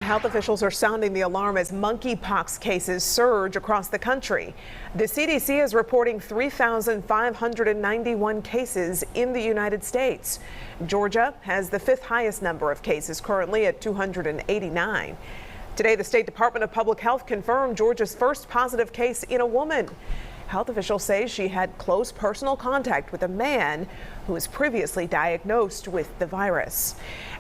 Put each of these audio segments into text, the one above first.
Health officials are sounding the alarm as monkeypox cases surge across the country. The CDC is reporting 3,591 cases in the United States. Georgia has the fifth highest number of cases, currently at 289. Today, the State Department of Public Health confirmed Georgia's first positive case in a woman. Health officials say she had close personal contact with a man who was previously diagnosed with the virus.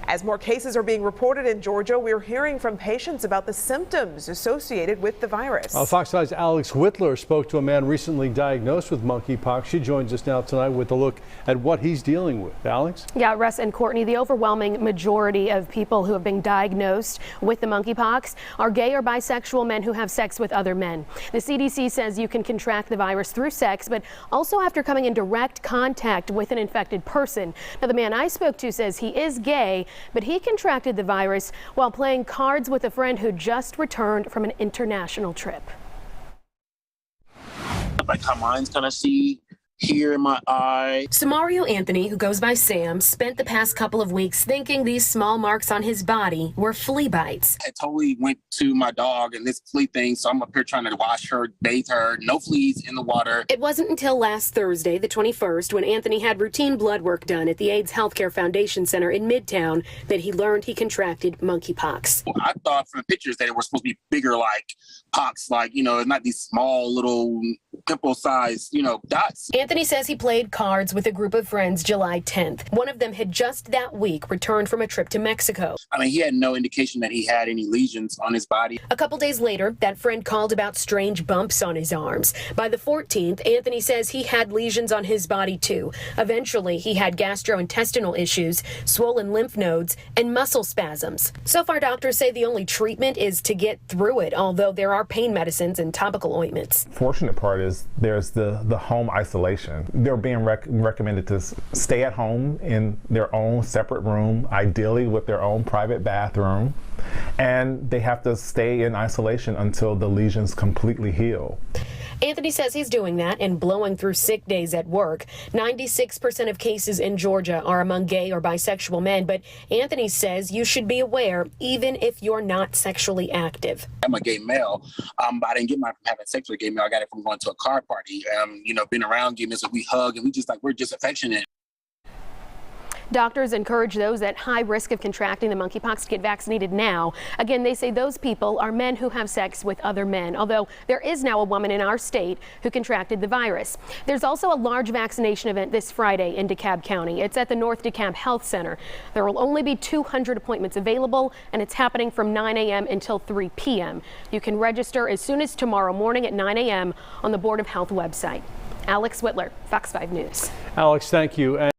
As more cases are being reported in Georgia, we're hearing from patients about the symptoms associated with the virus. Fox 5's Alex Whitler spoke to a man recently diagnosed with monkeypox. She joins us now tonight with a look at what he's dealing with. Alex? Yeah, Russ and Courtney, the overwhelming majority of people who have been diagnosed with the monkeypox are gay or bisexual men who have sex with other men. The CDC says you can contract the virus through sex, but also after coming in direct contact with an infected person. Now, the man I spoke to says he is gay, but he contracted the virus while playing cards with a friend who just returned from an international trip. Like my mind's kind of see here in my eye. Samario Anthony, who goes by Sam, spent the past couple of weeks thinking these small marks on his body were flea bites. I totally went to my dog and this flea thing, so I'm up here trying to wash her, bathe her, no fleas in the water. It wasn't until last Thursday, the 21st, when Anthony had routine blood work done at the AIDS Healthcare Foundation Center in Midtown that he learned he contracted monkeypox. Well, I thought from the pictures that it was supposed to be bigger, like pox, like, not these small little pimple-sized, dots. Anthony says he played cards with a group of friends July 10th. One of them had just that week returned from a trip to Mexico. He had no indication that he had any lesions on his body. A couple days later, that friend called about strange bumps on his arms. By the 14th, Anthony says he had lesions on his body too. Eventually, he had gastrointestinal issues, swollen lymph nodes, and muscle spasms. So far, doctors say the only treatment is to get through it, although there are pain medicines and topical ointments. Fortunate part is there's the home isolation. They're being recommended to stay at home in their own separate room, ideally with their own private bathroom, and they have to stay in isolation until the lesions completely heal. Anthony says he's doing that and blowing through sick days at work. 96% of cases in Georgia are among gay or bisexual men, but Anthony says you should be aware even if you're not sexually active. I'm a gay male, but I didn't get mine from having sex with a gay male. I got it from going to a car party. Being around gay men, so we hug and we're just affectionate. Doctors encourage those at high risk of contracting the monkeypox to get vaccinated now. Again, they say those people are men who have sex with other men, although there is now a woman in our state who contracted the virus. There's also a large vaccination event this Friday in DeKalb County. It's at the North DeKalb Health Center. There will only be 200 appointments available, and it's happening from 9 a.m. until 3 p.m. You can register as soon as tomorrow morning at 9 a.m. on the Board of Health website. Alex Whitler, Fox 5 News. Alex, thank you.